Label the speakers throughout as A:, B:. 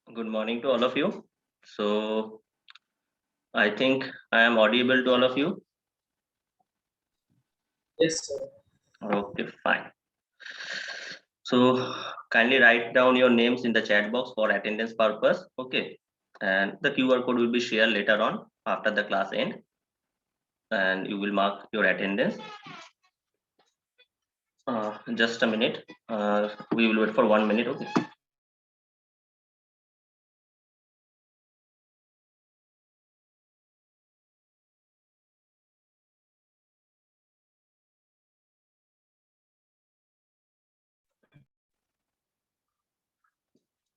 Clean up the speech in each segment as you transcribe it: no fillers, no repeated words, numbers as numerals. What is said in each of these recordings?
A: Good morning to all of you. So I think I am audible to all of you.
B: Yes, sir.
A: Okay, fine. So kindly write down your names in the chat box for attendance purpose. Okay, and the QR code will be shared later on after the class end, and you will mark your attendance. Just a minute. We will wait for 1 minute. Okay.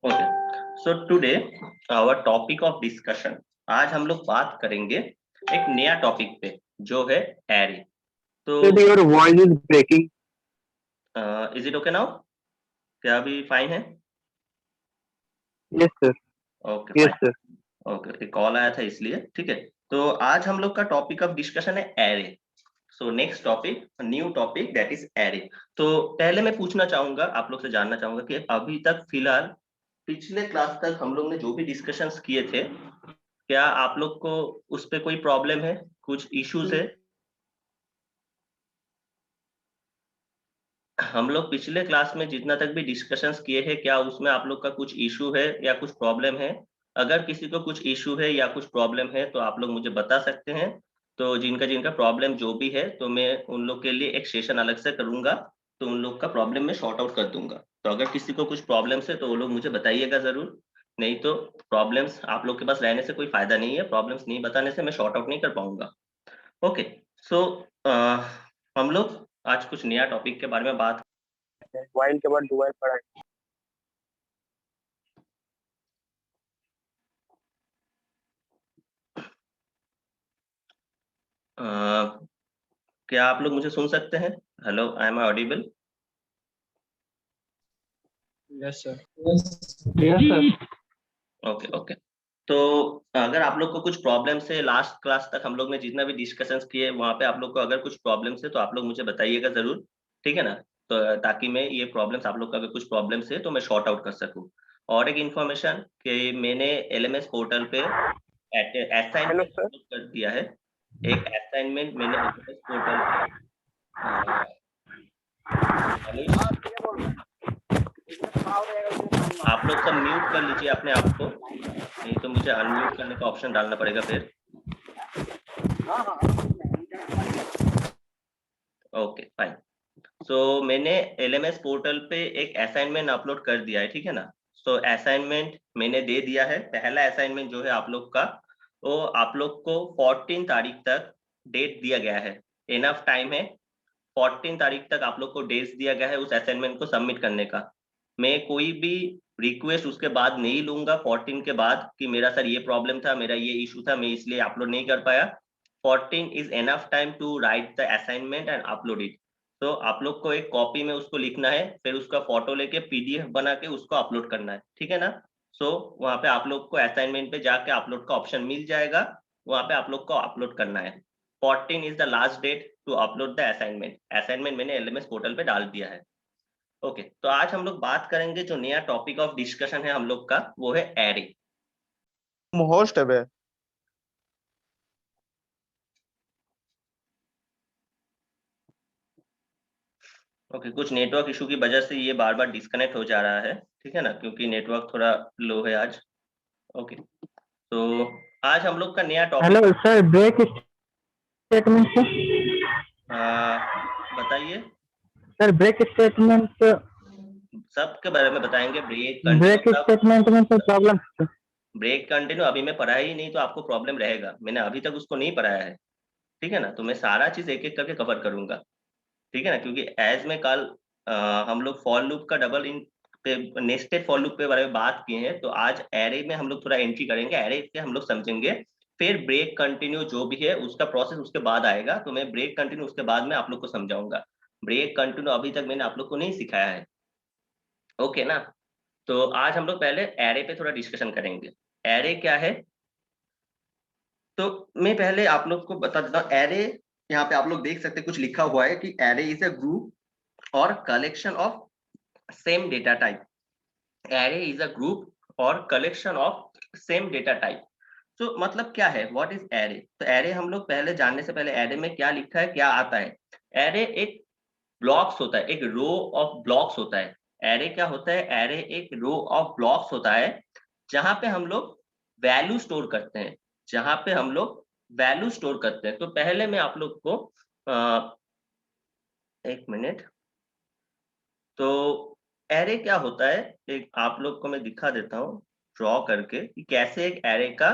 A: Okay so today our topic of discussion, आज हम लोग बात करेंगे एक नया topic पे जो है एरे। तो
C: your voice is breaking.
A: Is it okay now? क्या अभी फाइन है?
C: Yes, sir.
A: Okay
C: Yes,
A: fine.
C: sir.
A: Okay, एक कॉल आया था इसलिए, ठीक है। तो आज हम लोग का टॉपिक ऑफ डिस्कशन है array. So next topic, new topic, that is array. तो पहले मैं पूछना चाहूंगा, आप लोग से जानना चाहूंगा कि अभी तक फिलहाल पिछले क्लास तक हम लोग ने जो भी डिस्कशंस किए थे, क्या आप लोग को उस पे कोई प्रॉब्लम है, कुछ इश्यूज है? हम लोग पिछले क्लास में जितना तक भी डिस्कशंस किए हैं, क्या उसमें आप लोग का कुछ इशू है या कुछ प्रॉब्लम है? अगर किसी को कुछ इशू है या कुछ प्रॉब्लम है तो आप लोग मुझे बता सकते हैं। तो जिनका जिनका प्रॉब्लम जो भी है, तो मैं उन लोग के लिए एक सेशन अलग से करूंगा, तो उन लोग का प्रॉब्लम मैं शॉर्ट आउट कर दूंगा। तो अगर किसी को कुछ प्रॉब्लम्स है तो वो लोग मुझे बताइएगा जरूर, नहीं तो प्रॉब्लम्स आप लोग के पास रहने से कोई फायदा नहीं है, प्रॉब्लम्स नहीं बताने से मैं शॉर्ट आउट नहीं कर पाऊंगा। ओके, सो हम लोग आज कुछ नया टॉपिक के बारे में बात।
C: While के बाद दुबारा पढ़ाई.
A: क्या आप लोग मुझे सुन सकते हैं? Hello, I am audible?
B: Yes, sir.
C: Yes, sir.
A: Okay okay. तो अगर आप लोग को कुछ प्रॉब्लम है, लास्ट क्लास तक हम लोग ने जितना भी डिस्कशंस किए वहां पे आप लोग को अगर कुछ प्रॉब्लम्स है तो आप लोग मुझे बताइएगा जरूर, ठीक है ना? तो ताकि मैं ये प्रॉब्लम्स, आप लोग का अगर कुछ प्रॉब्लम्स है तो मैं शॉर्ट आउट कर सकूं। और एक इन्फॉर्मेशन कि मैंने एलएमएस पोर्टल पे
C: Hello,
A: असाइनमेंट
C: sir.
A: कर दिया है। एक असाइनमेंट मैंने एलएमएस पोर्टल पे आप लोग सब म्यूट कर लीजिए अपने आप को, नहीं तो मुझे अनम्यूट करने का ऑप्शन डालना पड़ेगा फिर। Okay fine. सो मैंने एलएमएस पोर्टल पे एक असाइनमेंट अपलोड कर दिया है, ठीक है ना? सो असाइनमेंट मैंने दे दिया है। पहला असाइनमेंट जो है आप लोग का, वो आप लोग को 14 तारीख तक डेट दिया गया है, इनफ टाइम है, 14 तारीख तक आप लोग को डेट दिया गया है उस असाइनमेंट को सबमिट करने का। मैं कोई भी रिक्वेस्ट उसके बाद नहीं लूंगा 14 के बाद कि मेरा सर ये प्रॉब्लम था, मेरा ये इशू था, मैं इसलिए अपलोड नहीं कर पाया। 14 is enough time to write the assignment and upload it. तो आप लोग को एक कॉपी में उसको लिखना है, फिर उसका फोटो लेके पीडीएफ बना के उसको अपलोड करना है, ठीक है ना। सो वहाँ पे आप लोग को असाइनमेंट पे जाके अपलोड का ऑप्शन मिल जाएगा, वहाँ पे आप लोग को अपलोड करना है। 14 is the last date to upload the assignment. Assignment मैंने एलएमएस पोर्टल पे डाल दिया है। ओके, तो आज हम लोग बात करेंगे, जो नया टॉपिक ऑफ डिस्कशन है हम लोग का, वो है एरे।
C: होस्ट है बे।
A: ओके, कुछ नेटवर्क इशू की वजह से ये बार बार डिस्कनेक्ट हो जा रहा है, ठीक है ना, क्योंकि नेटवर्क थोड़ा लो है आज। ओके, तो आज हम लोग का नया topic.
B: Hello sir, break statement
A: बताइए।
B: सर, ब्रेक स्टेटमेंट
A: सबके बारे में बताएंगे, ब्रेक
B: ब्रेक
A: कंटिन्यू।
B: स्टेटमेंट में तो प्रॉब्लम।
A: ब्रेक कंटिन्यू अभी मैं पढ़ा ही नहीं तो आपको प्रॉब्लम रहेगा, मैंने अभी तक उसको नहीं पढ़ाया है, ठीक है ना। तो मैं सारा चीज एक एक करके कवर करूंगा, ठीक है ना, क्योंकि एज में कल हम लोग फॉर लूप का डबल इन पे, नेस्टेड फॉर लूप के बारे में बात किए हैं, तो आज एरे में हम लोग थोड़ा एंट्री करेंगे, एरे से हम लोग समझेंगे। फिर ब्रेक कंटिन्यू जो भी है उसका प्रोसेस उसके बाद आएगा, तो मैं ब्रेक कंटिन्यू उसके बाद में आप लोग को समझाऊंगा। ब्रेक कंटिन्यू अभी तक मैंने आप लोग को नहीं सिखाया है, ओके ना। तो आज हम लोग पहले एरे पे थोड़ा डिस्कशन करेंगे। एरे क्या है, तो मैं पहले आप लोग को बता देता हूँ। एरे, यहाँ पे आप लोग देख सकते हैं कुछ लिखा हुआ है कि एरे इज अ ग्रुप और collection of same data type. Array is a group और collection of same data type. तो मतलब क्या है, व्हाट इज एरे। तो एरे हम लोग पहले जानने से पहले एरे में क्या लिखा है, क्या आता है। एरे एक ब्लॉक्स होता है, एक रो ऑफ ब्लॉक्स होता है। एरे क्या होता है, एरे एक रो ऑफ ब्लॉक्स होता है जहां पे हम लोग वैल्यू स्टोर करते हैं, जहां पे हम लोग वैल्यू स्टोर करते हैं। तो पहले मैं आप लोग को एक मिनट, तो एरे क्या होता है, एक आप लोग को मैं दिखा देता हूँ ड्रॉ करके कि कैसे एक एरे का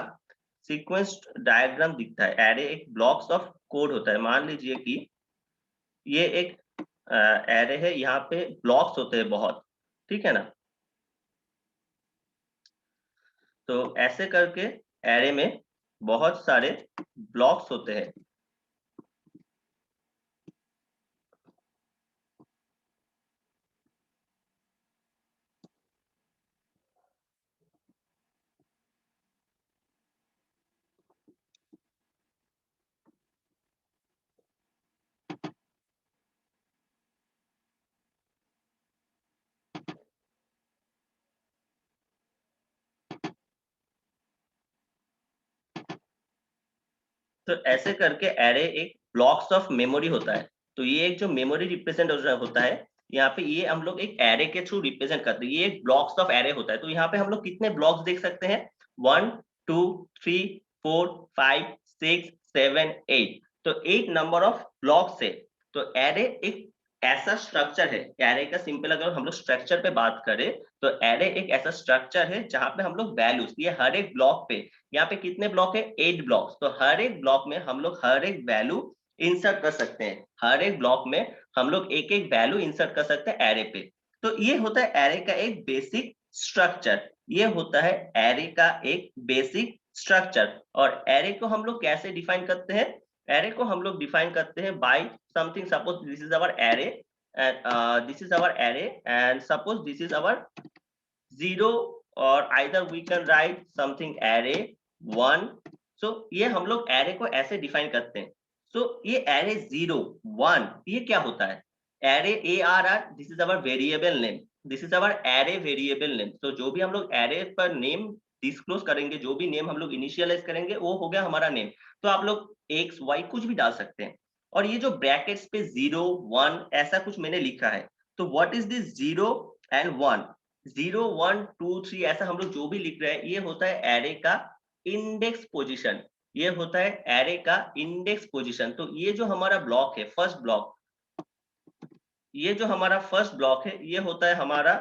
A: सीक्वेंस डायग्राम दिखता है। एरे एक ब्लॉक्स ऑफ कोड होता है। मान लीजिए कि ये एक एरे है, यहाँ पे ब्लॉक्स होते हैं बहुत, ठीक है ना। तो ऐसे करके एरे में बहुत सारे ब्लॉक्स होते हैं। तो ऐसे करके एरे एक ब्लॉक्स ऑफ मेमोरी होता है। तो ये एक जो मेमोरी रिप्रेजेंट होता है, यहाँ पे ये हम लोग एक एरे के थ्रू रिप्रेजेंट करते हैं। ये एक ब्लॉक्स ऑफ एरे होता है। तो यहाँ पे हम लोग कितने ब्लॉक्स देख सकते हैं, 1 2 3 4 5 6 7 8। तो 8 नंबर ऑफ ब्लॉक्स है। तो एरे एक ऐसा स्ट्रक्चर है, एरे का सिंपल अगर हम लोग स्ट्रक्चर पे बात करें, तो एरे एक ऐसा स्ट्रक्चर है जहां पे हम लोग वैल्यूज, ये हर एक ब्लॉक पे, यहाँ पे कितने ब्लॉक है, 8 ब्लॉक्स। तो हर एक ब्लॉक में हम लोग हर एक वैल्यू इंसर्ट कर सकते हैं। हर एक ब्लॉक में हम लोग एक एक वैल्यू इंसर्ट कर सकते हैं एरे पे। तो ये होता है एरे का एक बेसिक स्ट्रक्चर। ये होता है एरे का एक बेसिक स्ट्रक्चर। और एरे को हम लोग कैसे डिफाइन करते हैं, एरे को हम लोग डिफाइन करते हैं by something. Suppose this is our array and this is our array and suppose this is our 0, or either we can write something array 1। so ये हम लोग एरे को ऐसे डिफाइन करते हैं। so ये एरे 0 1 ये क्या होता है, array ARR, this is our variable name, this is our array variable name. तो जो भी हम लोग एरे पर नेम डिस्क्लोज करेंगे, जो भी नेम हम लोग इनिशियलाइज करेंगे, वो हो गया हमारा नेम। तो आप लोग x y कुछ भी डाल सकते हैं। और ये जो ब्रैकेट्स पे 0 1 ऐसा कुछ मैंने लिखा है, तो व्हाट इज दिस 0 एंड 1, 0 1 2 3 ऐसा हम लोग जो भी लिख रहे हैं, ये होता है एरे का इंडेक्स पोजीशन। ये होता है एरे का इंडेक्स पोजीशन। तो ये जो हमारा ब्लॉक है, फर्स्ट ब्लॉक, ये जो हमारा फर्स्ट ब्लॉक है, ये होता है हमारा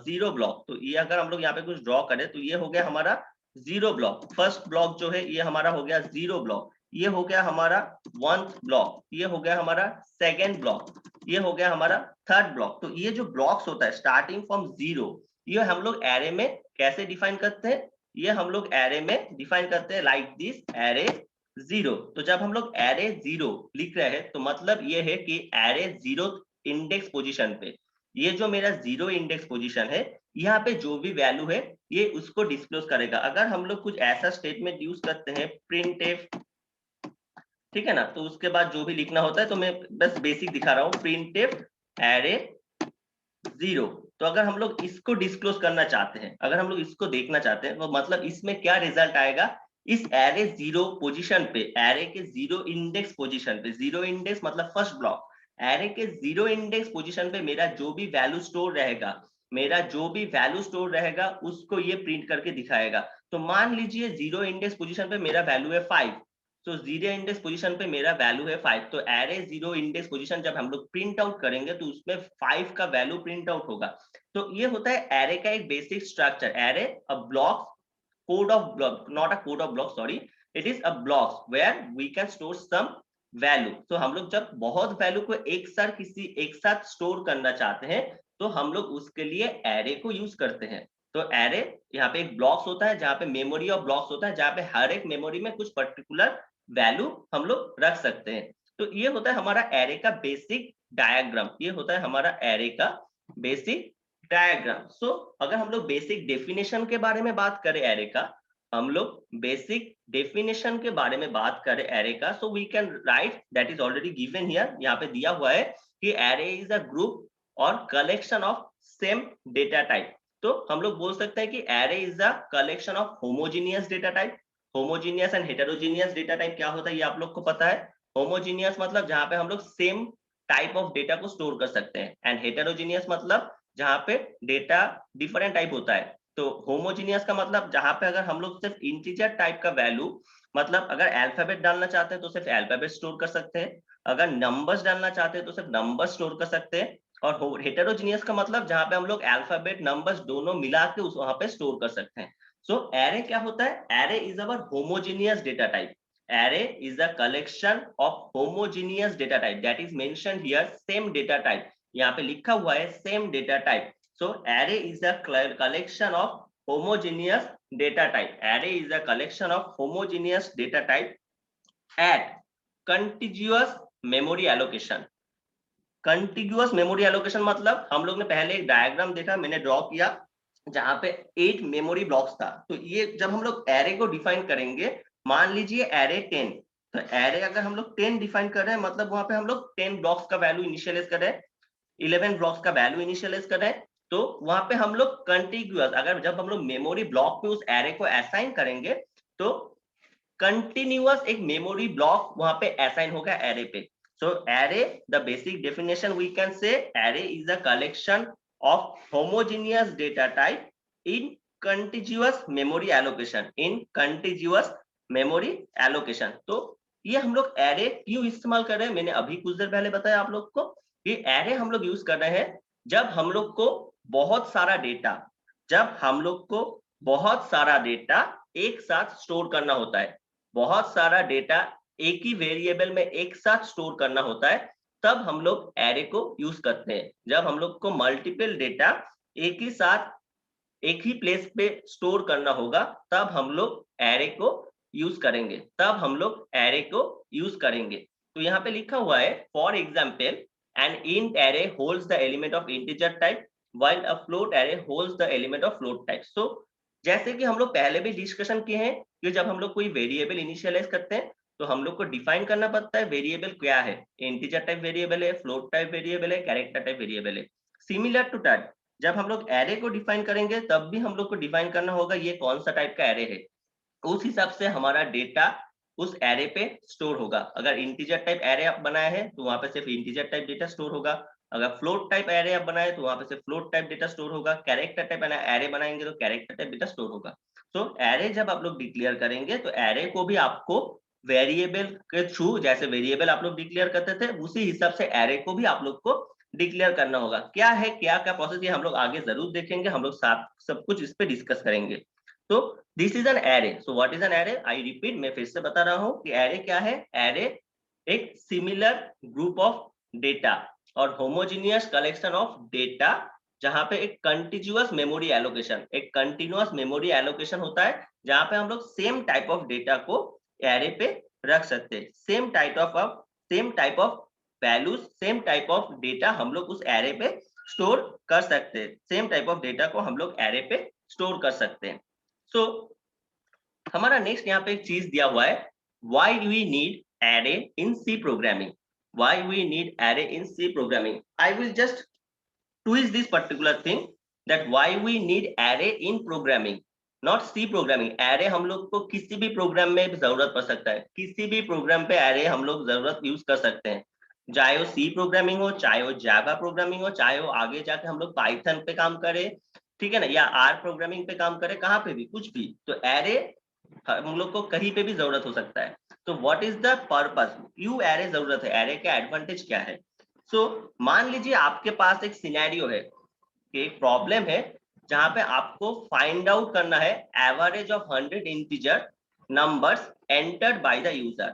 A: 0 ब्लॉक। तो ये अगर हम लोग यहाँ पे कुछ ड्रॉ करें, तो ये हो गया हमारा 0 ब्लॉक। फर्स्ट ब्लॉक जो है ये हमारा हो गया 0 ब्लॉक। ये हो गया हमारा 1th ब्लॉक, ये हो गया हमारा 2nd ब्लॉक, ये हो गया हमारा 3rd ब्लॉक। तो ये जो ब्लॉक्स होता है स्टार्टिंग फ्रॉम 0, ये हम लोग एरे में कैसे डिफाइन करते हैं? ये हम लोग एरे में डिफाइन करते हैं लाइक दिस, एरे 0। तो जब हम लोग एरे 0 लिख रहे हैं तो मतलब ये है कि एरे 0 इंडेक्स पोजीशन पे, ये जो मेरा 0 इंडेक्स पोजीशन है, यहाँ पे जो भी वैल्यू है ये उसको डिस्क्लोज करेगा। अगर हम लोग कुछ ऐसा स्टेटमेंट यूज करते हैं प्रिंटफ, ठीक है ना, तो उसके बाद जो भी लिखना होता है, तो मैं बस बेसिक दिखा रहा हूँ, प्रिंटफ एरे 0। तो अगर हम लोग इसको डिस्क्लोज करना चाहते हैं, अगर हम लोग इसको देखना चाहते हैं, तो मतलब इसमें क्या रिजल्ट आएगा, इस एरे 0 पोजीशन पे, एरे के 0 इंडेक्स पोजीशन पे, 0 इंडेक्स मतलब फर्स्ट ब्लॉक, एरे के 0 इंडेक्स पोजीशन पे मेरा जो भी वैल्यू स्टोर रहेगा, मेरा जो भी वैल्यू स्टोर रहेगा उसको ये प्रिंट करके दिखाएगा। तो मान लीजिए 0 इंडेक्स पोजीशन पे मेरा वैल्यू है 5, तो 0 इंडेक्स पोजीशन पे मेरा वैल्यू है 5, तो एरे 0 इंडेक्स पोजीशन जब हम लोग प्रिंट आउट करेंगे तो उसमें 5 का वैल्यू प्रिंट आउट होगा। तो ये होता है एरे का एक basic structure. Array a block, code of block, not a code of block, sorry, it is a blocks where we can store some value। तो हम लोग जब बहुत वैल्यू को एक साथ स्टोर करना चाहते हैं तो हम लोग उसके लिए एरे को यूज करते हैं। तो एरे यहाँ पे एक ब्लॉक्स होता है, जहाँ पे मेमोरी ऑफ ब्लॉक्स होता है, जहाँ पे हर एक मेमोरी में कुछ पर्टिकुलर वैल्यू हम लोग रख सकते हैं। तो ये होता है हमारा एरे का बेसिक डायग्राम, ये होता है हमारा एरे का बेसिक डायग्राम। सो अगर हम लोग बेसिक डेफिनेशन के बारे में बात करें एरे का, हम लोग बेसिक डेफिनेशन के बारे में बात करें एरे का, so we can write, that is already given here, यहाँ पे दिया हुआ है कि एरे इज अ ग्रुप और collection of same data type. तो हम लोग बोल सकते हैं कि array is a collection of homogeneous data type. Homogeneous and heterogeneous data type क्या होता है ये आप लोग को पता है। होमोजीनियस मतलब जहां पे हम लोग सेम टाइप ऑफ डेटा को स्टोर कर सकते हैं, एंड हेटेरोजीनियस मतलब जहां पे डेटा डिफरेंट टाइप होता है। तो होमोजीनियस का मतलब जहां पे अगर हम लोग सिर्फ इंटीजर टाइप का वैल्यू, मतलब अगर अल्फाबेट डालना चाहते हैं तो सिर्फ अल्फाबेट स्टोर कर सकते हैं, अगर नंबर्स डालना चाहते हैं तो सिर्फ नंबर स्टोर कर सकते हैं। और हेटेरोजीनियस का मतलब जहां पे हम लोग अल्फाबेट नंबर्स दोनों मिला के उस वहां पे स्टोर कर सकते हैं। सो एरे क्या होता है, array is our homogeneous data type. Array is a collection of homogeneous data type, that is mentioned here, same data type, यहाँ पे लिखा हुआ है same data type. So array is a collection of homogeneous data type. Array is a collection of homogeneous data type at contiguous memory allocation. Contiguous memory allocation मतलब हम लोग ने पहले एक डायग्राम देखा, मैंने ड्रॉ किया, जहां पे 8 मेमोरी ब्लॉक्स था। तो ये जब हम लोग एरे को डिफाइन करेंगे, मान लीजिए एरे 10, तो एरे अगर हम लोग 10 डिफाइन कर रहे हैं मतलब वहां पे हम लोग 10 ब्लॉक्स का वैल्यू इनिशियलाइज कर रहे हैं, 11 ब्लॉक्स का वैल्यू इनिशियलाइज कर रहे हैं। तो वहां पे हम लोग कंटिन्यूअस, अगर जब हम लोग मेमोरी ब्लॉक पे उस एरे को असाइन करेंगे तो कंटिन्यूअस एक मेमोरी ब्लॉक वहां पे असाइन होगा एरे पे। So array, the basic definition we can say, array is a collection of homogeneous data type in continuous memory allocation, in continuous memory allocation. तो ये हम लोग एरे क्यों इस्तेमाल कर रहे हैं, मैंने अभी कुछ देर पहले बताया आप लोग को कि एरे हम लोग यूज कर रहे हैं जब हम लोग को बहुत सारा डेटा, जब हम लोग को बहुत सारा डेटा एक साथ स्टोर करना होता है, बहुत सारा डेटा एक ही वेरिएबल में एक साथ स्टोर करना होता है, तब हम लोग एरे को यूज करते हैं। जब हम लोग को मल्टीपल डेटा एक ही साथ एक ही प्लेस पे स्टोर करना होगा तब हम लोग एरे को यूज करेंगे, तब हम लोग एरे को यूज करेंगे। तो यहाँ पे लिखा हुआ है, for example an int array holds the element of integer type while a float array holds the element of float type। so जैसे कि हम लोग पहले भी डिस्कशन किए हैं कि जब हम लोग कोई वेरिएबल इनिशियलाइज करते हैं तो हम लोग को डिफाइन करना पड़ता है वेरिएबल क्या है, इंटीजर टाइप वेरिएबल है, फ्लोट टाइप वेरिएबल है, कैरेक्टर टाइप वेरिएबल है। सिमिलर टू दैट जब हम लोग एरे को डिफाइन करेंगे तब भी हम लोग को डिफाइन करना होगा ये कौन सा टाइप का एरे है, उस हिसाब से हमारा डेटा उस एरे पे स्टोर होगा। अगर इंटीजर टाइप एरे आप बनाए हैं तो वहां पे सिर्फ इंटीजर टाइप डेटा स्टोर होगा, अगर फ्लोट टाइप एरे आप बनाए तो वहां पे सिर्फ फ्लोट टाइप डेटा स्टोर होगा, कैरेक्टर टाइप एरे बनाएंगे तो कैरेक्टर टाइप डेटा स्टोर होगा। तो एरे जब आप लोग डिक्लेयर करेंगे तो एरे को भी आपको वेरिएबल के थ्रू, जैसे वेरिएबल आप लोग डिक्लेयर करते थे उसी हिसाब से एरे को भी आप लोग को डिक्लेयर करना होगा। क्या है क्या क्या प्रोसेस, ये हम लोग आगे जरूर देखेंगे, हम लोग सब कुछ इस पे डिस्कस करेंगे। तो this is an array. So what is an array? I repeat, मैं फिर से बता रहा हूँ कि एरे क्या है। एरे एक सिमिलर ग्रुप ऑफ डेटा और होमोजीनियस कलेक्शन ऑफ डेटा, जहां पे एक कंटिन्यूअस मेमोरी एलोकेशन, एक कंटिन्यूअस मेमोरी एलोकेशन होता है, जहां पे हम लोग सेम टाइप ऑफ डेटा को एरे पे रख सकते हैं। Same type of values, same type of data हम लोग उस एरे पे स्टोर कर सकते हैं। सेम टाइप ऑफ डेटा को हम लोग एरे पे स्टोर कर सकते हैं। सो हमारा नेक्स्ट यहाँ पे एक चीज दिया हुआ है, why we need array in C programming. Why we need array in C programming. I will just twist this particular thing, that why we need array in programming, not C programming। array हम लोग को किसी भी programme में जरूरत पड़ सकता है, किसी भी प्रोग्राम पे array हम लोग जरूरत यूज कर सकते हैं, चाहे वो C प्रोग्रामिंग हो, चाहे वो जावा प्रोग्रामिंग हो, चाहे वो आगे जाके हम लोग पाइथन पे काम करें, ठीक है ना, या R प्रोग्रामिंग पे काम करें, कहाँ पे भी, कुछ भी। तो array हम लोग को कहीं पे भी जरूरत हो सकता है। तो व्हाट इज द पर्पस, क्यों एरे जरूरत है, एरे का एडवांटेज क्या है? सो मान लीजिए आपके पास एक सिनेरियो है कि एक प्रॉब्लम है जहां पे आपको फाइंड आउट करना है average of 100 integer numbers entered by the user.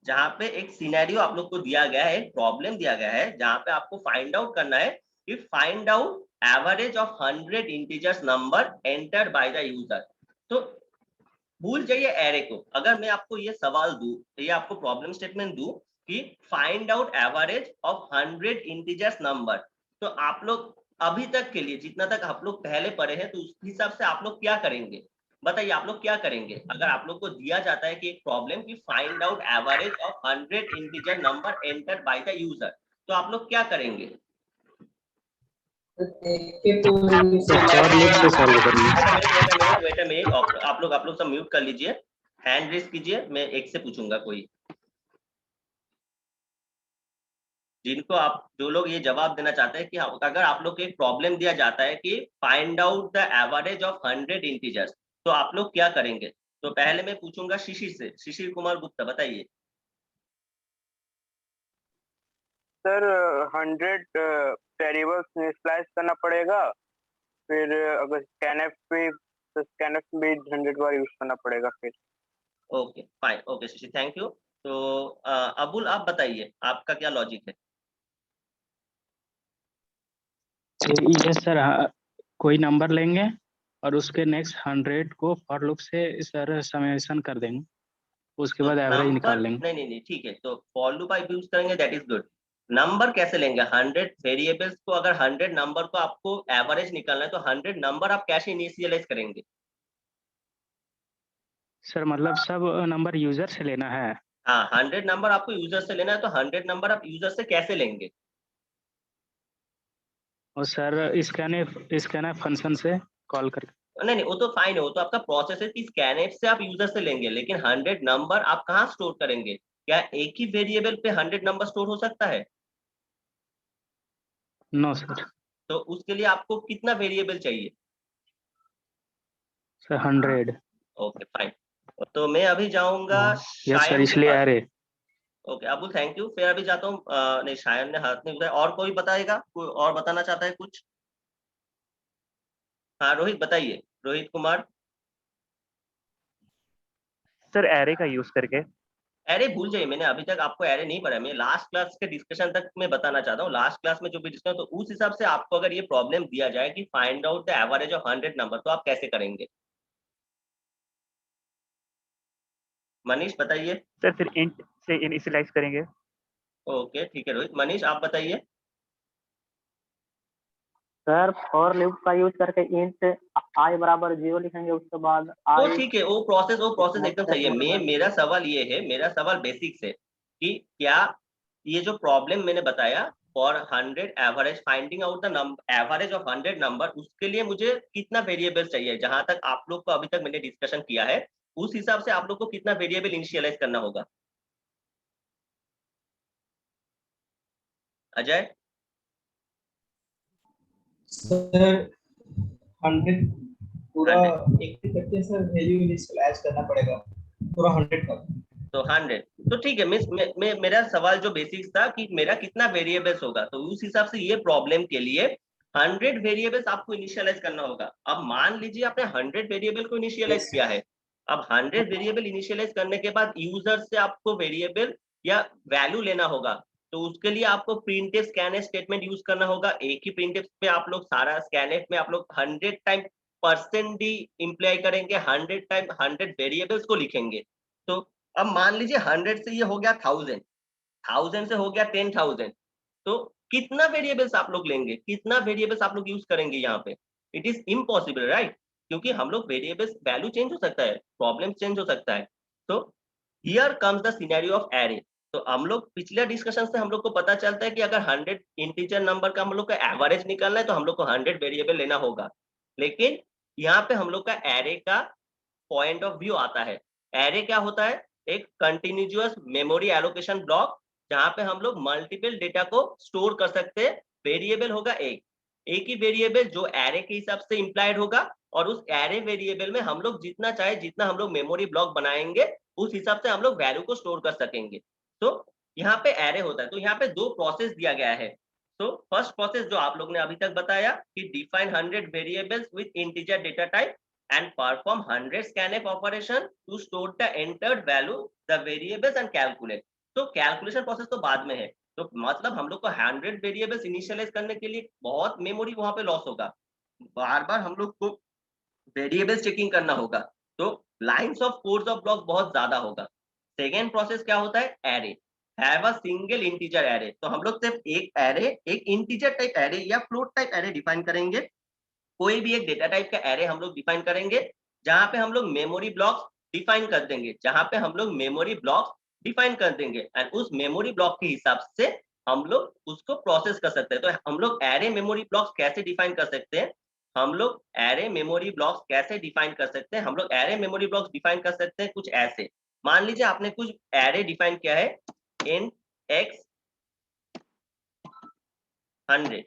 A: जहां पे एक सिनेरियो आप लोग को दिया गया है, एक प्रॉब्लम दिया गया है, जहां पे आपको फाइंड आउट करना है कि find out average of 100 integers number entered by the user. तो भूल जाइए एरे को। अगर मैं आपको ये सवाल दूं, ये आपको प्रॉब्लम स्टेटमेंट दूं कि find out average of 100 integers number, तो आप लोग अभी तक के लिए जितना तक आप लोग पहले पढ़े हैं, तो उस हिसाब से आप लोग क्या करेंगे? बताइए आप लोग क्या करेंगे अगर आप लोग को दिया जाता है कि एक प्रॉब्लम की find out average of 100 integer number entered by the user, तो आप लोग क्या करेंगे? वेट अ मिनट, आप लोग सब म्यूट कर लीजिए, हैंड रेस कीजिए, मैं एक से पूछूंगा कोई। जिनको आप, जो लोग ये जवाब देना चाहते हैं कि अगर आप लोग को एक प्रॉब्लम दिया जाता है कि find out the average of 100 integers, तो आप लोग क्या करेंगे? तो पहले मैं पूछूंगा शिशिर से, शिशिर कुमार गुप्ता, बताइए।
C: सर 100 वेरिएबल्स इनिशियलाइज करना पड़ेगा, फिर अगर स्कैनफ भी, तो स्कैनफ भी 100 बार यूज करना पड़ेगा फिर।
A: Okay fine, okay Shishir, thank you. तो अबुल आप बताइए, आपका क्या लॉजिक है?
D: ये सर कोई नंबर लेंगे और उसके नेक्स्ट 100 को फॉर लूप से सर समेशन कर देंगे, उसके बाद एवरेज निकाल लेंगे।
A: नहीं, ठीक है, तो फॉर लूप आप यूज करेंगे, दैट इज गुड। नंबर कैसे लेंगे? 100 वेरिएबल्स को, अगर 100 नंबर को आपको एवरेज निकालना है, तो 100 नंबर आप कैसे इनिशियलाइज करेंगे?
D: सर मतलब सब नंबर यूजर से लेना है।
A: हाँ, 100 नंबर आपको यूजर से लेना है, तो 100 नंबर आप यूजर से कैसे लेंगे?
D: और सर स्कैनफ फंक्शन से कॉल करके।
A: नहीं, वो तो फाइन है, वो तो आपका प्रोसेस है कि स्कैनफ से आप यूजर से लेंगे, लेकिन 100 नंबर आप कहाँ स्टोर करेंगे? क्या एक ही वेरिएबल पे 100 नंबर स्टोर हो सकता है?
D: No sir.
A: तो उसके लिए आपको कितना वेरिएबल चाहिए?
D: सर 100।
A: ओके फाइन, तो मैं अभी जाऊंगा
D: यस सर, इसलिए array.
A: Okay Abul, thank you. फिर अभी जाता हूँ, नहीं शायन ने हाथ नहीं उठाया, और कोई बताएगा, कोई और बताना चाहता है कुछ? हाँ रोहित बताइए, रोहित कुमार।
E: सर एरे का यूज करके।
A: एरे भूल जाइए, मैंने अभी तक आपको एरे नहीं पढ़ा, मैं लास्ट क्लास के डिस्कशन तक मैं बताना चाहता हूँ। लास्ट क्लास में जो भी डिस्कशन, तो उस हिसाब से आपको अगर ये प्रॉब्लम दिया जाए कि find out the average of 100 number, तो आप कैसे करेंगे? मनीष बताइए।
E: सर फिर इंट से इनिशियलाइज करेंगे।
A: ओके ठीक है रोहित। मनीष आप बताइए।
B: सर फॉर लूप का यूज करके इंट आई बराबर 0 लिखेंगे, उसके बाद
A: तो
B: आई।
A: ठीक है, वो प्रोसेस एकदम सही है। मेरा सवाल ये है, मेरा सवाल बेसिक से, कि क्या ये जो प्रॉब्लम मैंने बताया for 100 average, finding out the average of 100 number, उसके लिए मुझे कितना वेरिएबल चाहिए? जहां तक आप लोग को अभी तक मैंने डिस्कशन किया है, उस हिसाब से आप लोग को कितना वेरिएबल इनिशियलाइज करना होगा? अजय।
F: सर 100 पूरा एक करके सर वैल्यू इनिशियलाइज करना पड़ेगा पूरा 100 का।
A: तो 100, तो ठीक है। मेरा सवाल जो बेसिक्स था कि मेरा कितना वेरिएबल्स होगा, तो उस हिसाब से ये प्रॉब्लम के लिए 100 वेरिएबल्स आपको इनिशियलाइज करना होगा। अब मान लीजिए आपने 100 वेरिएबल को इनिशियलाइज किया है। अब 100 वेरिएबल इनिशियलाइज करने के बाद यूजर से आपको वेरिएबल या वैल्यू लेना होगा, तो उसके लिए आपको प्रिंटफ स्कैनफ स्टेटमेंट यूज करना होगा। एक ही प्रिंटफ में आप लोग सारा स्कैनफ में आप लोग 100 टाइम % इंप्लाई करेंगे, 100 टाइम 100 वेरिएबल्स को लिखेंगे। तो अब मान लीजिए 100 से ये हो गया 1000, 1000 से हो गया 10,000, तो कितना वेरिएबल्स आप लोग लेंगे, कितना वेरिएबल्स आप लोग यूज करेंगे यहाँ पे? It is impossible, right? क्योंकि हम लोग वेरिएबल्स वैल्यू चेंज हो सकता है, प्रॉब्लम चेंज हो सकता है। तो here comes the scenario of array. तो हम लोग पिछले डिस्कशन से हम लोग को पता चलता है कि अगर 100 इंटीजर नंबर का हम लोग का एवरेज निकालना है तो हम लोग को 100 वेरिएबल लेना होगा। लेकिन यहाँ पे हम लोग का एरे का पॉइंट ऑफ व्यू आता है। एरे क्या होता है? एक कंटिन्यूअस मेमोरी एलोकेशन ब्लॉक, जहां पे हम लोग मल्टीपल डेटा को स्टोर कर सकते हैं। वेरिएबल होगा एक ही वेरिएबल जो एरे के हिसाब से इंप्लाइड होगा, और उस एरे वेरिएबल में हम लोग जितना चाहे जितना हम लोग मेमोरी ब्लॉक बनाएंगे उस हिसाब से हम लोग वैल्यू को स्टोर कर सकेंगे। तो यहाँ पे एरे होता है। तो यहाँ पे दो प्रोसेस दिया गया है। तो फर्स्ट प्रोसेस जो आप लोग ने अभी तक बताया कि define 100 variables with integer data type and perform 100 scanf operation to store the entered value, the variables and calculate। तो कैलकुलेशन प्रोसेस तो बाद में है। तो मतलब हम लोग को 100 वेरिएबल्स इनिशियलाइज करने के लिए बहुत मेमोरी वहां पे लॉस होगा, बार बार हम लोग को वेरिएबल्स चेकिंग करना होगा, तो lines of codes of block बहुत ज्यादा होगा। सेकेंड प्रोसेस क्या होता है? Array have a single integer array. तो हम लोग सिर्फ एक एरे, एक इंटीजर टाइप एरे या फ्लोट टाइप एरे डिफाइन करेंगे। कोई भी एक डेटा टाइप का एरे हम लोग डिफाइन करेंगे, जहां पे हम लोग मेमोरी ब्लॉक्स डिफाइन कर देंगे, एंड उस मेमोरी ब्लॉक के हिसाब से हम लोग उसको प्रोसेस कर सकते हैं। तो हम लोग एरे मेमोरी ब्लॉक्स कैसे डिफाइन कर सकते हैं? हम लोग एरे मेमोरी ब्लॉक्स कैसे डिफाइन कर सकते हैं? हम लोग एरे मेमोरी ब्लॉक्स डिफाइन कर सकते हैं कुछ ऐसे। मान लीजिए आपने कुछ एरे डिफाइन किया है int x 100,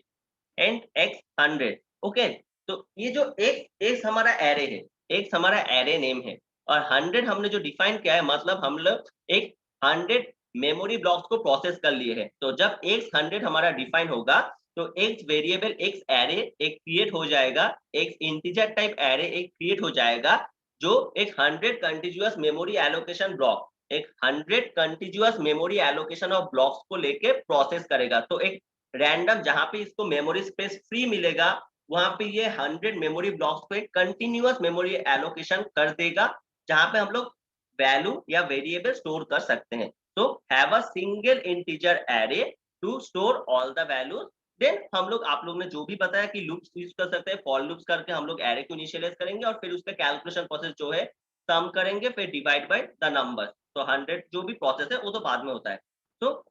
A: int x 100, okay. तो ये जो एक हमारा एरे है, एक हमारा एरे नेम है, और 100 हमने जो डिफाइन किया है, मतलब हम लोग एक 100 मेमोरी ब्लॉक्स को प्रोसेस कर लिए हैं। तो जब x 100 हमारा डिफाइन होगा तो x वेरिएबल x एरे एक क्रिएट हो जाएगा, एक इंटीजर टाइप एरे एक क्रिएट हो जाएगा, जो एक 100 कंटिन्यूअस मेमोरी एलोकेशन ब्लॉक, एक 100 continuous memory allocation of blocks को लेके प्रोसेस करेगा। तो एक रैंडम जहां पे इसको मेमोरी स्पेस फ्री मिलेगा, वहां पे ये 100 मेमोरी ब्लॉक्स पे कंटिन्यूअस मेमोरी एलोकेशन कर देगा, जहां पे हम लोग वैल्यू या वेरिएबल स्टोर कर सकते हैं। तो have a single integer array to store all the values. Then हम लोग, आप लोग ने जो भी बताया कि लूप्स यूज कर सकते हैं, फॉर लूप्स करके हम लोग एरे को इनिशियलाइज करेंगे, और फिर उसका कैलकुलेशन प्रोसेस जो है सम करेंगे, फिर डिवाइड बाय द नंबर। तो 100 जो भी प्रोसेस है वो तो बाद में होता है। तो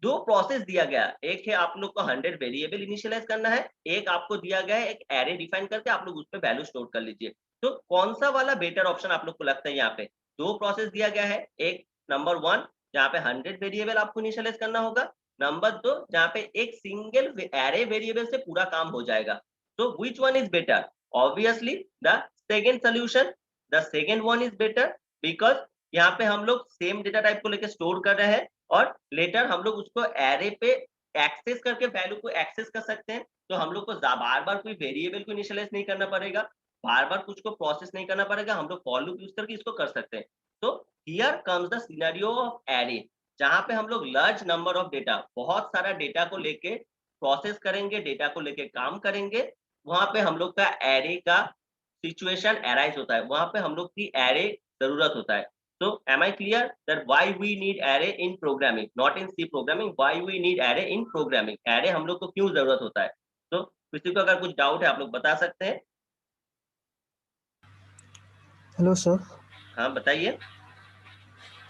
A: दो प्रोसेस दिया गया, एक है आप लोग को 100 वेरिएबल इनिशियलाइज करना है, एक आपको दिया गया है एक एरे डिफाइन करके आप लोग उस पे वैल्यू स्टोर कर लीजिए। तो कौन सा वाला बेटर ऑप्शन आप लोग को लगता है? यहाँ पे दो प्रोसेस दिया गया है, एक नंबर 1 जहाँ पे 100 वेरिएबल आपको इनिशियलाइज करना होगा, नंबर 2 जहाँ पे एक सिंगल एरे वेरिएबल से पूरा काम हो जाएगा। तो which one is better? Obviously the second solution, the second one is better, because यहाँ पे हम लोग सेम डेटा टाइप को लेकर स्टोर कर रहे हैं, और लेटर हम लोग उसको एरे पे एक्सेस करके वैल्यू को एक्सेस कर सकते हैं। तो हम लोग को बार बार कोई वेरिएबल को इनिशियलाइज नहीं करना पड़ेगा, बार बार कुछ को प्रोसेस नहीं करना पड़ेगा, हम लोग फॉर लूप यूज करके इसको कर सकते हैं। तो here comes the scenario of array, जहां पे हम लोग लार्ज नंबर ऑफ डेटा, बहुत सारा डेटा को लेके प्रोसेस करेंगे, डेटा को लेके काम करेंगे, वहां पे हम लोग का एरे का सिचुएशन अराइज होता है, वहां पे हम लोग की एरे जरूरत होता है। So am I clear that why we need array in programming, not in C programming? Why we need array in programming? Array हम लोग को क्यों जरूरत होता है? तो किसी को अगर कुछ डाउट है आप लोग बता सकते हैं।
G: Hello sir.
A: हाँ बताइए।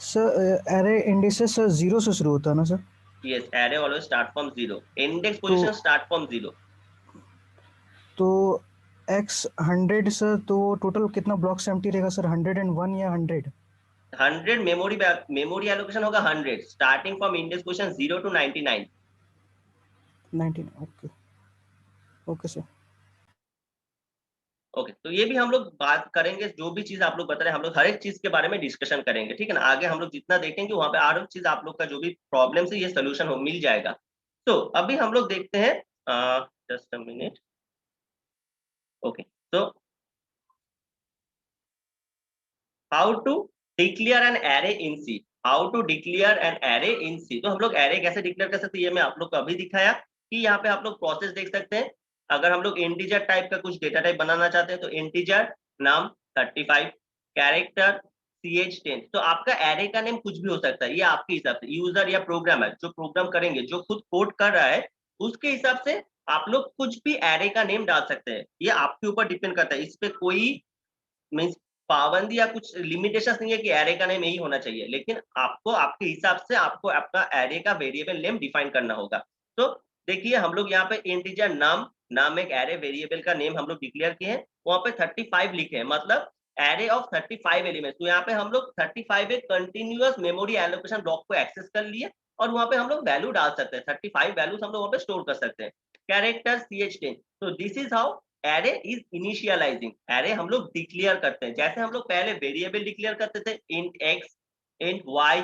G: सर एरे इंडिसेस सर 0 से शुरू होता है ना sir?
A: Yes, array always start from 0. Index position start from 0.
G: तो x 100 सर, तो टोटल कितना ब्लॉक्स एम्प्टी रहेगा सर? 101 या 100?
A: 100 मेमोरी एलोकेशन होगा 100, starting from index position 0 to 99।
G: Okay okay sir.
A: Okay, तो ये भी हम लोग बात करेंगे, जो भी चीज आप लोग बता रहे हैं हम लोग हर एक चीज के बारे में डिस्कशन करेंगे, ठीक है ना। आगे हम लोग जितना देखेंगे वहां पे हर एक चीज आप लोग का जो भी प्रॉब्लम है ये सोल्यूशन मिल जाएगा। तो अभी हम लोग देखते हैं just a minute. Okay, so how to declare an array in C? How to declare an array in C? तो हम लोग array कैसे डिक्लेयर कर सकते हैं, ये मैं आप लोग को अभी दिखाया कि यहाँ पे आप लोग प्रोसेस देख सकते हैं। अगर हम लोग इंटीजर टाइप का कुछ डेटा टाइप बनाना चाहते हैं तो इंटीजर नाम 35, कैरेक्टर ch10। तो आपका एरे का नेम कुछ भी हो सकता है, ये आपके हिसाब से, यूजर या प्रोग्रामर जो प्रोग्राम करेंगे, जो खुद कोड कर रहा है, उसके हिसाब से आप लोग कुछ भी एरे का नेम डाल सकते हैं। ये आपके ऊपर डिपेंड करता है, इस पे कोई मीन्स पाबंदी या कुछ लिमिटेशन नहीं है कि एरे का नेम यही होना चाहिए, लेकिन आपको आपके हिसाब से आपको आपका एरे का वेरिएबल नेम डिफाइन करना होगा। तो देखिए हम लोग यहाँ पे इंटीजर नाम एक एरे वेरिएबल का नेम हम लोग डिक्लेयर किए हैं, वहां पे 35 लिखे हैं, मतलब एरे ऑफ 35 एलिमेंट्स। तो यहाँ पे हम लोग 35 एक कंटिन्यूअस मेमोरी एलोकेशन ब्लॉक को एक्सेस कर लिए और वहां पे हम लोग वैल्यू डाल सकते हैं, 35 वैल्यूज हम लोग वहां पे स्टोर कर सकते हैं। कैरेक्टर ch10, तो this is how array is initialising. Array हम लोग डिक्लेयर करते हैं, जैसे हम लोग पहले वेरिएबल डिक्लेयर करते थे इंट x, इंट y,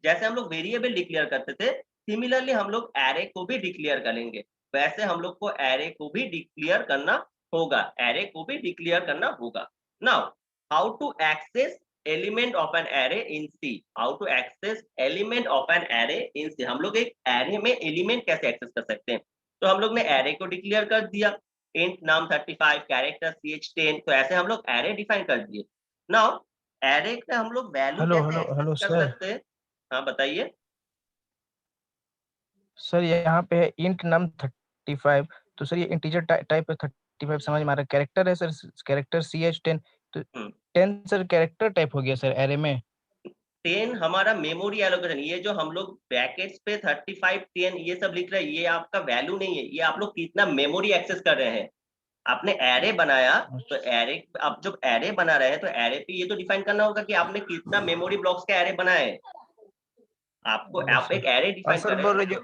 A: जैसे हम लोग वेरिएबल डिक्लेयर करते थे, सिमिलरली हम लोग एरे को भी डिक्लेयर करेंगे, वैसे हम लोग को एरे को भी डिक्लेयर करना होगा, एरे को भी डिक्लेयर करना होगा। Now how to access element of an array in C? How to access element of an array in C? हम लोग एक एरे में एलिमेंट कैसे एक्सेस कर सकते हैं? तो हम लोग ने एरे को डिक्लेयर कर दिया, इंट नाम 35, कैरेक्टर ch10, तो ऐसे हम लोग एरे डिफाइन कर दिए। नाउ एरे पे हम लोग वैल्यू कैसे एक्सेस कर सकते हैं? हाँ बताइए
H: सर। यहाँ पे है इंट नम 35, तो सर ये इंटीजर टाइप है, 35 समझ में आ रहा है। कैरेक्टर है सर, कैरेक्टर ch10, तो 10 सर कैरेक्टर टाइप हो गया सर एरे में।
A: 10 हमारा मेमोरी एलोकेशन, ये जो हम लोग ब्रैकेट्स पे 35, 10 ये सब लिख रहे हैं, ये आपका वैल्यू नहीं है, ये आप लोग कितना मेमोरी एक्सेस कर रहे हैं। आपने एरे बनाया तो एरे, अब जब एरे बना रहे हैं तो एरे पे ये तो डिफाइन करना होगा कि आपने कितना मेमोरी ब्लॉक्स का एरे बनाया है। आपको आप एक एरे डिफाइन कर रहे हैं,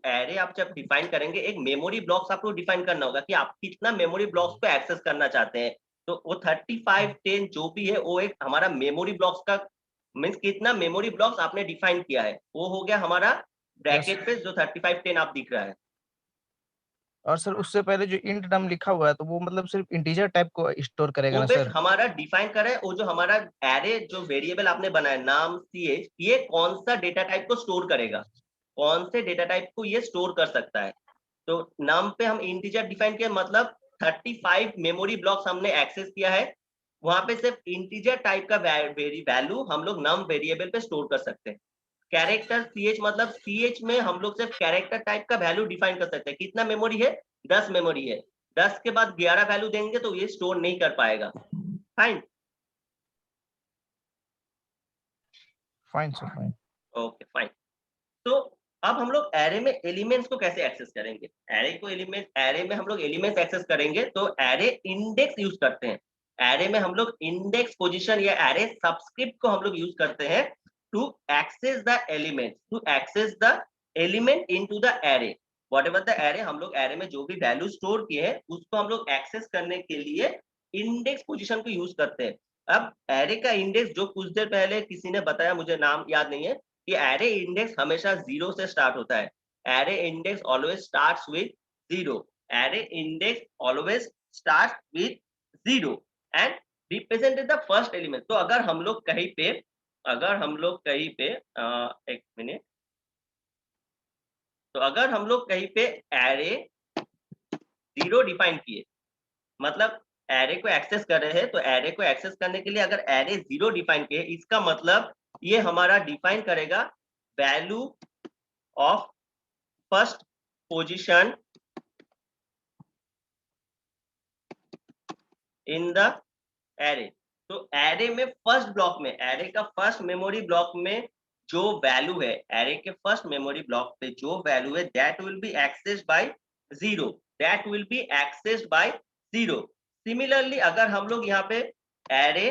A: एरे आप जब डिफाइन करेंगे एक मेमोरी ब्लॉक्स आपको डिफाइन करना होगा कि आप कितना मेमोरी ब्लॉक्स को एक्सेस करना चाहते हैं। तो वो 35, 10 जो भी है वो एक हमारा मेमोरी ब्लॉक्स का मीन्स कितना मेमोरी ब्लॉक्स आपने डिफाइन किया है, वो हो गया हमारा ब्रैकेट पे जो 35, 10 आप दिख रहा है।
H: और सर उससे पहले जो इंट नम लिखा हुआ है तो वो मतलब सिर्फ इंटीजर टाइप को स्टोर करेगा ना सर?
A: हमारा डिफाइन करे वो जो हमारा एरे जो वेरिएबल आपने बनाया नाम ch, ये कौन सा डेटा टाइप को स्टोर करेगा, कौन से डेटा टाइप को ये स्टोर कर सकता है। तो नाम पे हम इंटीजर डिफाइन किया, मतलब 35 मेमोरी ब्लॉक्स हमने एक्सेस किया है, वहां पे सिर्फ इंटीजर टाइप का वैल्यू हम लोग नम वेरिएबल पे स्टोर कर सकते हैं। कैरेक्टर ch, मतलब ch में हम लोग सिर्फ कैरेक्टर टाइप का वैल्यू डिफाइन कर सकते हैं। कितना मेमोरी है? 10 मेमोरी है, 10 के बाद 11 वैल्यू देंगे तो ये स्टोर नहीं कर पाएगा। Fine
H: fine sir, fine.
A: Okay fine. तो अब हम लोग एरे में एलिमेंट्स को कैसे एक्सेस करेंगे? एरे में हम लोग एलिमेंट्स एक्सेस करेंगे तो एरे इंडेक्स यूज करते हैं। एरे में हम लोग इंडेक्स पोजीशन या एरे सबस्क्रिप्ट को हम लोग यूज करते हैं to access the element into the array. Whatever the array, हम लोग एरे में जो भी वैल्यू स्टोर किए हैं उसको हम लोग एक्सेस करने के लिए इंडेक्स पोजीशन को यूज करते हैं। अब एरे का इंडेक्स जो कुछ देर पहले किसी ने बताया, मुझे नाम याद नहीं है, कि एरे इंडेक्स हमेशा 0 से स्टार्ट होता है। Array index always starts with 0। Array index always starts with 0 and represent the first element. तो अगर हम लोग कहीं पे एक मिनट, तो अगर हम लोग कहीं पे एरे 0 डिफाइन किए, मतलब एरे को एक्सेस कर रहे हैं, तो एरे को एक्सेस करने के लिए अगर एरे 0 डिफाइन किए, इसका मतलब ये हमारा डिफाइन करेगा value of first position in the array. तो एरे में फर्स्ट ब्लॉक में, एरे का फर्स्ट मेमोरी ब्लॉक में जो वैल्यू है, एरे के फर्स्ट मेमोरी ब्लॉक पे जो वैल्यू है, that will be accessed by 0। Similarly अगर हम लोग यहाँ पे एरे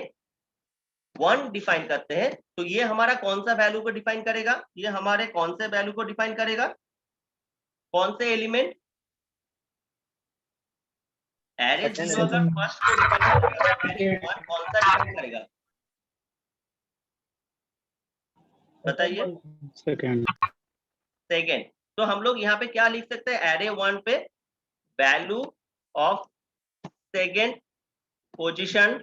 A: 1 डिफाइन करते हैं तो ये हमारा कौन सा वैल्यू को डिफाइन करेगा? ये हमारे कौन से वैल्यू को डिफाइन करेगा? कौन से एलिमेंट? एरे 0 अगर फर्स्ट को डिफाइन करेगा, एरे 1 कौन सा डिफाइन करेगा बताइए? सेकेंड। तो हम लोग यहाँ पे क्या लिख सकते हैं? एरे 1 पे value of second position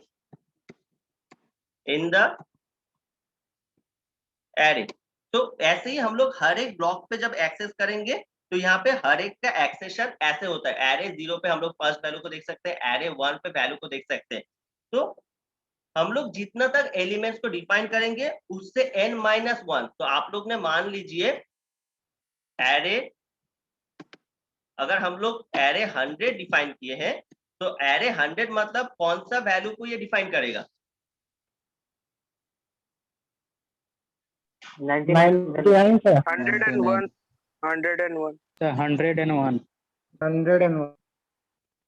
A: in the array. तो ऐसे ही हम लोग हर एक ब्लॉक पे जब एक्सेस करेंगे तो यहाँ पे हर एक का एक्सेशन ऐसे होता है। एरे 0 पे हम लोग फर्स्ट वैल्यू को देख सकते हैं, एरे 1 पे वैल्यू को देख सकते हैं। तो हम लोग जितना तक एलिमेंट्स को डिफाइन करेंगे उससे n-1, तो आप लोग ने मान लीजिए एरे, अगर हम लोग एरे 100 डिफाइन किए हैं तो एरे 100 मतलब कौन सा वैल्यू को ये डिफाइन करेगा?
B: 99 सर।
C: 101 101
H: 101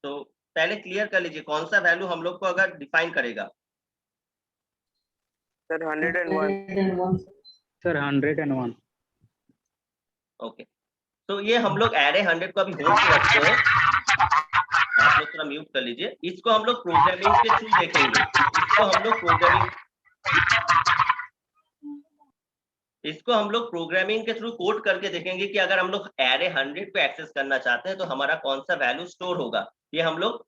A: तो पहले क्लियर कर लीजिए कौन सा वैल्यू हम लोग को अगर डिफाइन करेगा।
C: Sir 101
D: sir 101।
A: ओके, तो ये हम लोग एरे 100 को अभी होल्ड पे रखते हैं। आप लोग थोड़ा म्यूट कर लीजिए। इसको हम लोग प्रोग्रामिंग के थ्रू देखेंगे। इसको हम लोग प्रोग्रामिंग के थ्रू कोड करके देखेंगे कि अगर हम लोग एरे 100 को एक्सेस करना चाहते हैं तो हमारा कौन सा वैल्यू स्टोर होगा। ये हम लोग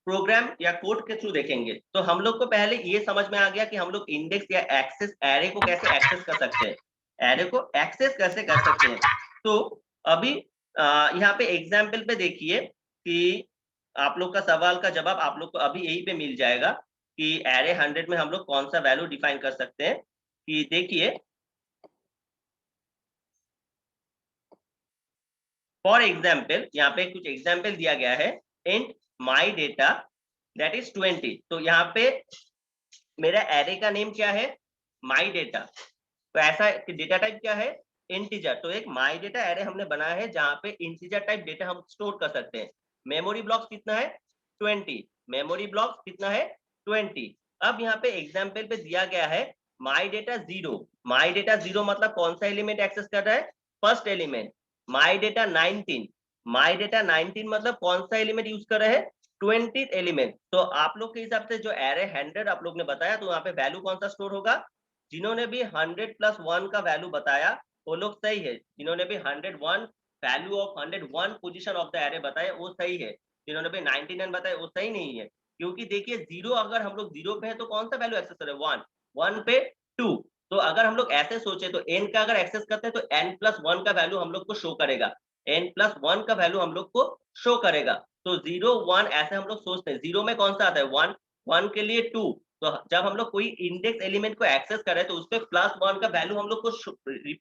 A: प्रोग्राम या कोड के थ्रू देखेंगे। तो हम लोग को पहले ये समझ में आ गया कि हम लोग इंडेक्स या एक्सेस एरे को कैसे एक्सेस कर सकते हैं, एरे को एक्सेस कैसे कर सकते हैं। तो अभी यहाँ पे एग्जाम्पल पे देखिए कि आप लोग का सवाल का जवाब आप लोग को अभी यही पे मिल जाएगा कि एरे 100 में हम लोग कौन सा वैल्यू डिफाइन कर सकते हैं। कि देखिए फॉर एग्जाम्पल यहाँ पे कुछ एग्जाम्पल दिया गया है, int my data that is 20। तो यहाँ पे मेरा एरे का नेम क्या है? my data। तो ऐसा डेटा टाइप क्या है? इंटीजर। तो एक my data एरे हमने बनाया है जहाँ पे इंटीजर टाइप डेटा हम स्टोर कर सकते हैं। मेमोरी ब्लॉक्स कितना है? 20। मेमोरी ब्लॉक्स कितना है? 20। अब यहाँ पे एग्जाम्पल पे दिया गया है my data 0। my data 0 मतलब कौन सा एलिमेंट एक्सेस कर रहा है? First element. my data 19। my data 19 मतलब कौन सा एलिमेंट यूज कर रहे हैं? 20th element. तो आप लोग के हिसाब से जो एरे 100 आप लोग ने बताया तो यहाँ पे वैल्यू कौन सा स्टोर होगा? जिन्होंने भी 100+1 का वैल्यू बताया वो लोग सही है। जिन्होंने भी 101 value of 101 position of the array बताया वो सही है। जिन्होंने भी 99 बताया वो सही नहीं है, क्योंकि देखिए 0 अगर हम लोग 0 पे है तो कौन सा वैल्यू एक्सेस करे? 1। 1 पे 2। तो अगर हम लोग ऐसे सोचे तो n का अगर एक्सेस करते हैं तो n+1 का वैल्यू हम लोग को शो करेगा। n+1 का वैल्यू हम लोग को शो करेगा। तो 0 1 ऐसे हम लोग सोचते हैं। 0 में कौन सा आता है? 1। 1 के लिए 2। तो जब हम लोग कोई इंडेक्स एलिमेंट को एक्सेस कर रहे हैं तो उस पे +1 का वैल्यू हम लोग को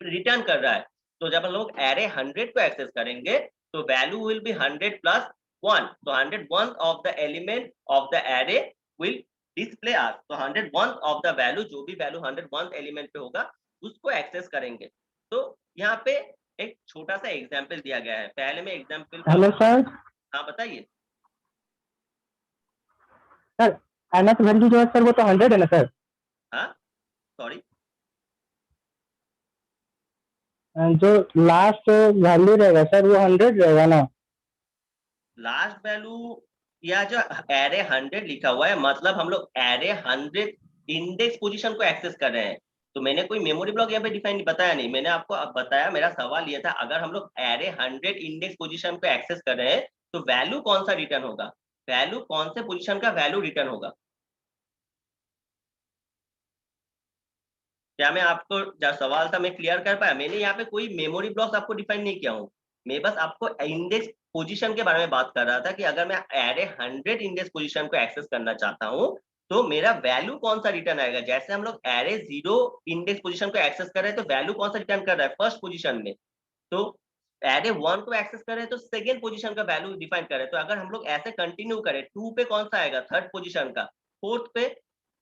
A: रिटर्न कर रहा है। तो जब हम लोग एरे 100 को एक्सेस करेंगे तो वैल्यू विल बी 100+1। तो 101 of the element of the array will display as. तो 101 ऑफ द वैल्यू, जो भी वैल्यू 101 एलिमेंट पे होगा उसको एक्सेस करेंगे। तो यहाँ पे एक छोटा सा एग्जांपल दिया गया है। पहले में एग्जांपल।
B: Hello sir.
A: हाँ बताइए।
B: सर nth वैल्यू जो है सर वो तो 100 है ना सर?
A: हाँ सॉरी,
B: जो लास्ट वैल्यू रहेगा सर वो 100 रहेगा ना?
A: लास्ट वैल्यू या जो एरे 100 लिखा हुआ है मतलब हम लोग एरे 100 इंडेक्स पोजीशन को एक्सेस कर रहे हैं। तो मैंने कोई मेमोरी ब्लॉक यहाँ पे डिफाइन बताया नहीं। मैंने आपको अब बताया, मेरा सवाल ये था अगर हम लोग एरे 100 इंडेक्स पोजीशन को एक्सेस कर रहे हैं तो वैल्यू कौन सा रिटर्न होगा? वैल्यू कौन से पोजीशन का वैल्यू रिटर्न होगा? क्या मैं आपको जो सवाल था मैं क्लियर कर पाया? मैंने यहाँ पे कोई मेमोरी ब्लॉक्स आपको डिफाइन नहीं किया हूँ। मैं बस आपको इंडेक्स पोजीशन के बारे में बात कर रहा था कि अगर मैं एरे 100 इंडेक्स पोजीशन को एक्सेस करना चाहता हूँ तो मेरा वैल्यू कौन सा रिटर्न आएगा। जैसे हम लोग एरे 0 इंडेक्स पोजीशन को एक्सेस कर रहे हैं तो वैल्यू कौन सा रिटर्न कर रहा है? फर्स्ट पोजीशन में। तो एरे 1 को एक्सेस कर रहे हैं तो सेकेंड पोजीशन का वैल्यू डिफाइन कर रहे हैं। तो अगर हम लोग ऐसे कंटिन्यू करें 2 पे कौन सा आएगा? थर्ड पोजीशन का। 4th पे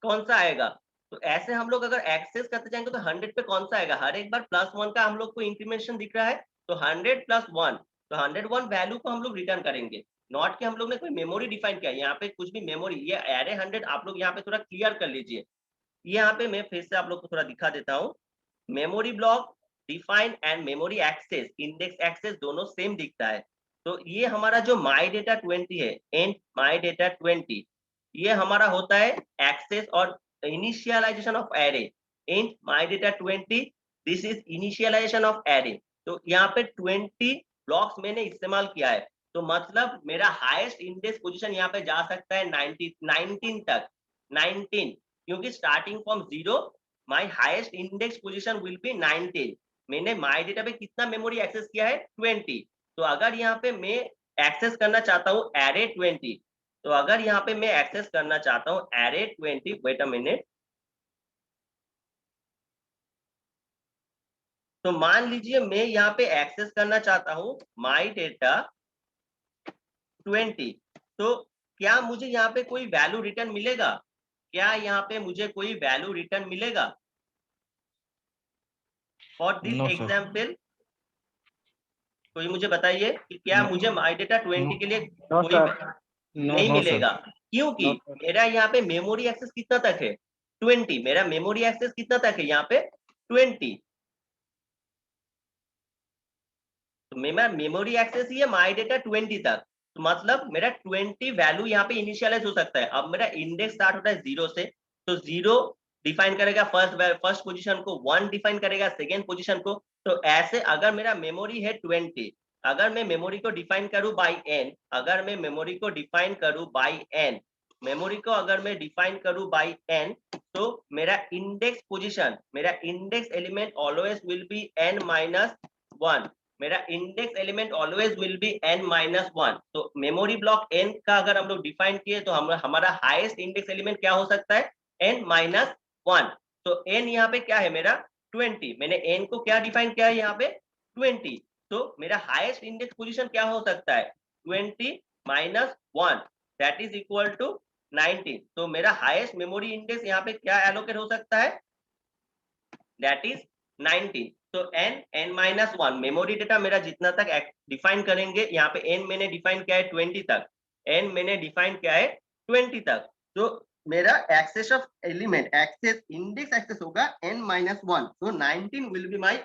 A: कौन सा आएगा? तो ऐसे हम लोग अगर एक्सेस करते जाएंगे तो 100 पे कौन सा आएगा? हर एक बार +1 का हम लोग को इंक्रीमेंटेशन दिख रहा है। तो 100+1, तो 101 वैल्यू को हम लोग रिटर्न करेंगे। नॉट कि हम लोग ने कोई मेमोरी डिफाइन किया। यहाँ पे कुछ भी मेमोरी, ये एरे 100 आप लोग यहाँ पे थोड़ा क्लियर कर लीजिए। यहाँ पे मैं फिर से आप लोग को थोड़ा दिखा देता हूँ। Memory block define and memory access, index access दोनों सेम दिखता है। तो ये हमारा जो my data 20 है, int my data 20, ये हमारा होता है एक्सेस और initialization of array. int my data 20, this is initialization of array. तो यहाँ पे 20 ब्लॉक्स मैंने इस्तेमाल किया है। तो मतलब मेरा हाईएस्ट इंडेक्स पोजीशन यहाँ पे जा सकता है 19 तक, 19, क्योंकि starting from 0 my highest index position will be 19। मैंने माय डेटा पे कितना मेमोरी एक्सेस किया है 20। तो अगर यहाँ पे मैं एक्सेस करना चाहता हूँ एरे 20, तो अगर यहाँ पे मैं एक्सेस करना चाहता हूँ एरे 20, वेट अ मिनट, तो मान लीजिए मैं यहाँ पे एक्सेस करना चाहता हूँ माय डेटा 20, तो क्या मुझे यहाँ पे कोई वैल्यू रिटर्न मिलेगा? क्या यहाँ पे मुझे कोई वैल्यू रिटर्न मिलेगा फॉर दिस एग्जाम्पल? कोई मुझे बताइए कि क्या मुझे माय डेटा 20 के लिए कोई नहीं मिलेगा, क्योंकि मेरा यहाँ पे मेमोरी एक्सेस कितना तक है 20, मेरा मेमोरी एक्सेस कितना तक है यहाँ पे 20, तो मेरा मेमोरी एक्सेस ही है माय डेटा 20 तक, तो मतलब मेरा 20 वैल्यू यहाँ पे इनिशियलाइज हो सकता है। अब मेरा इंडेक्स स्टार्ट होता है 0 से, तो 0 डिफाइन करेगा फर्स्ट पोजीशन को, 1 डिफाइन करेगा सेकेंड पोजीशन को। तो ऐसे अगर मेरा मेमोरी है 20, अगर मैं मेमोरी को डिफाइन करूं बाय n, अगर मैं मेमोरी को डिफाइन करूं बाय n, मेमोरी को अगर मैं डिफाइन करूं बाय n, तो मेरा इंडेक्स पोजीशन, मेरा index element always will be n-1, मेरा index element always will be n-1। तो मेमोरी ब्लॉक n का अगर हम लोग डिफाइन किए तो हमारा हाईएस्ट इंडेक्स एलिमेंट क्या हो सकता है n-1। तो n यहाँ पे क्या है मेरा 20, मैंने n को क्या डिफाइन किया है यहाँ पे 20, तो मेरा हाईएस्ट इंडेक्स पोजीशन क्या हो सकता है 20-1, दैट इज इक्वल टू 19। तो मेरा हाईएस्ट मेमोरी इंडेक्स यहाँ पे क्या एलोकेट हो सकता है, दैट इज 19। तो n-1 मेमोरी डेटा मेरा जितना तक डिफाइन करेंगे, यहाँ पे n मैंने डिफाइन किया है 20 तक, n मैंने डिफाइन किया है 20 तक, तो मेरा access of element, access index access होगा n-1। तो 19 will be my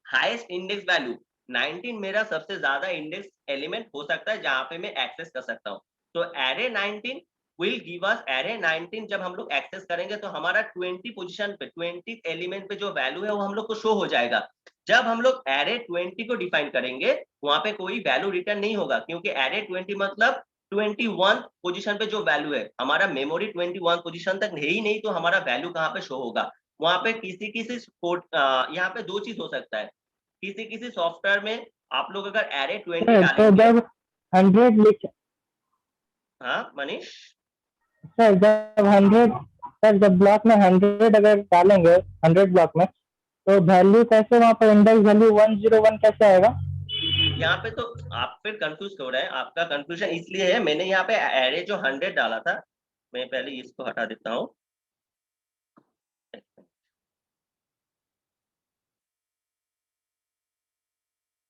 A: highest index value, 19 मेरा सबसे ज्यादा इंडेक्स एलिमेंट हो सकता है जहां पे मैं एक्सेस कर सकता हूँ। तो array 19 will give us, array 19 जब हम लोग एक्सेस करेंगे तो हमारा 20 पोजीशन पे, 20 एलिमेंट पे जो वैल्यू है वो हम लोग को शो हो जाएगा। जब हम लोग एरे 20 को डिफाइन करेंगे वहां पे कोई वैल्यू रिटर्न नहीं होगा, क्योंकि एरे 20 मतलब 21 पोजीशन पे जो वैल्यू है, हमारा मेमोरी 21 पोजीशन तक है ही नहीं, तो हमारा वैल्यू कहाँ पे शो होगा वहां पे? किसी यहाँ पे दो चीज हो सकता है, किसी सॉफ्टवेयर में आप लोग अगर एरे 20 डालेंगे,
I: 100 लिख,
A: हाँ मनीष
I: सर जब 100, सर जब ब्लॉक में 100 अगर डालेंगे 100 ब्लॉक में, तो वैल्यू कैसे वहाँ पर इंडेक्स वैल्यू 101 कैसे आएगा?
A: यहाँ पे तो आप फिर कंफ्यूज हो रहे हैं, आपका कंफ्यूजन इसलिए है, मैंने यहाँ पे एरे जो 100 डाला था, मैं पहले इसको हटा देता हूँ।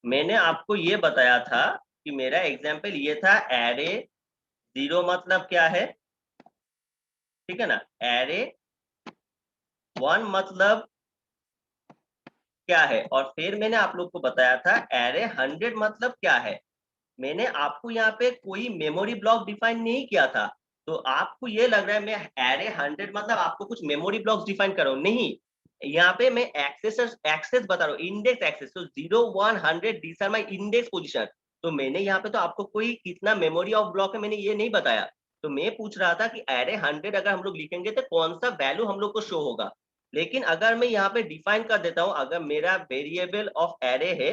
A: मैंने आपको ये बताया था कि मेरा एग्जाम्पल ये था, एरे 0 मतलब क्या है, ठीक है ना, एरे 1 मतलब क्या है, और फिर मैंने आप लोग को बताया था एरे 100 मतलब क्या है। मैंने आपको यहाँ पे कोई मेमोरी ब्लॉक डिफाइन नहीं किया था, तो आपको ये लग रहा है मैं एरे 100 मतलब आपको कुछ मेमोरी ब्लॉक्स डिफाइन कर रहा हूँ, नहीं, यहाँ पे मैं एक्सेस बता रहा हूँ, इंडेक्स एक्सेस। तो 0, 1, 100 this are my index position. तो मैंने यहाँ पे तो आपको कोई कितना मेमोरी ऑफ ब्लॉक है मैंने ये नहीं बताया, तो मैं पूछ रहा था कि एरे 100 अगर हम लोग लिखेंगे तो कौन सा वैल्यू हम लोग को शो होगा। लेकिन अगर मैं यहाँ पे डिफाइन कर देता हूँ, अगर मेरा वेरिएबल ऑफ एरे है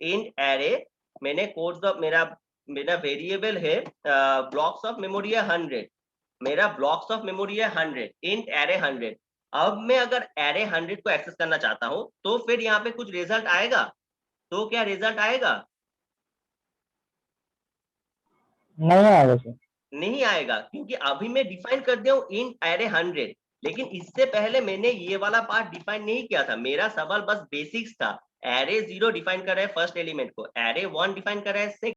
A: इंट एरे, मैंने कोड्स ऑफ मेरा वेरिएबल है ब्लॉक्स ऑफ मेमोरी है 100, मेरा ब्लॉक्स ऑफ मेमोरी है 100 इंट एरे 100। अब मैं अगर एरे 100 को एक्सेस करना चाहता हूं तो फिर यहाँ पे कुछ रिजल्ट आएगा, तो क्या रिजल्ट आएगा?
I: नहीं आएगा सर,
A: नहीं आएगा, क्योंकि अभी मैं डिफाइन कर दिया हूँ इंट एरे 100, लेकिन इससे पहले मैंने ये वाला पार्ट डिफाइन नहीं किया था। मेरा सवाल बस बेसिक्स था, एरे 0 डिफाइन कर रहा है फर्स्ट एलिमेंट को, एरे 1 डिफाइन कर रहा है